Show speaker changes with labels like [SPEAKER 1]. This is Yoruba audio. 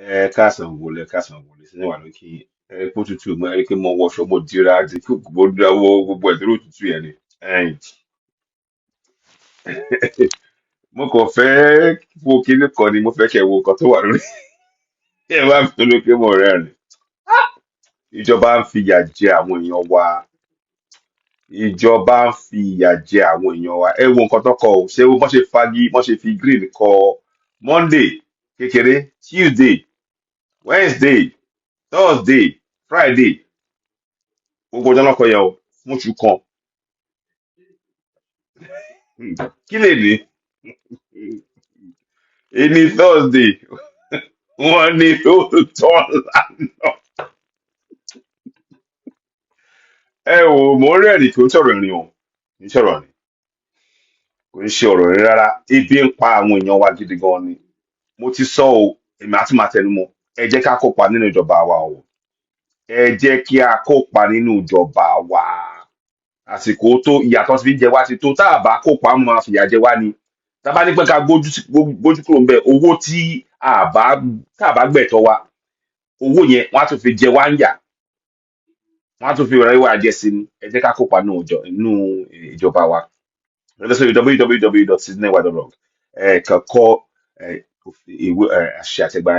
[SPEAKER 1] káàsán wọlé sínú wà lókè kó tutù mọ ẹ kí mo wọṣọ mo dira àti kí gbogbo dáwọ gbogbo ẹ dúró tutù yẹn ni. Ẹ̀yin, mo kàn fẹ́ wo kinní kan ni mo fẹ́ kẹ́ wo nǹkan tó wà lórí ẹ wá fi lókè mọ rẹ́rìn. Ìjọba ń fìyà jẹ àwọn èèyàn wa. Ìjọba ń fi ìyà jẹ àwọn èèyàn wa. Ẹ wo nǹkan tó kọ ò ṣé wọ́n ṣe fagi wọ́n ṣe fi green kọ Monday kékeré, Tuesday, Wednesday, Thursday, Friday, gbogbo ọjọ́ lọ́kọ̀ yẹn o fún oṣù kan. Kí lè ní? Èní Thursday, wọ́n ní lóòótọ́ lánàá. Ẹ wò mo ń rẹ́rìn kí ó sọ̀rọ̀ ìrìn o. Kì í sọ̀rọ̀ ni. Kò ń ṣe ọ̀rọ̀ ìrìn rárá. Ebi ń pa àwọn èèyàn wa gidi gan ni. Mo ti sọ o, èmi á tún máa tẹnu mọ́. Ẹ jẹ́ ká kópa nínú ìjọba wa o. Ẹ jẹ́ kí a kópa nínú ìjọba wa. Àsìkò tó ìyàtọ̀ ti fi ń jẹ wá ti tó tá a bá kópa wọn máa fìyà jẹ wá ni. Tá a bá ní pé ká gbójú kúrò ń bẹ owó tí tá a bá gbẹ̀tọ́ wa owó yẹn wọ́n á tún fi jẹ wá ń yà wọ́n á tún fi rẹ̀ wá jẹ sí ni. Ẹ jẹ́ ká kópa nínú ìjọba wa. Ẹ lọ sórí www.citizenry.org. Kàn kọ ìwé àṣẹ àtẹ̀gbà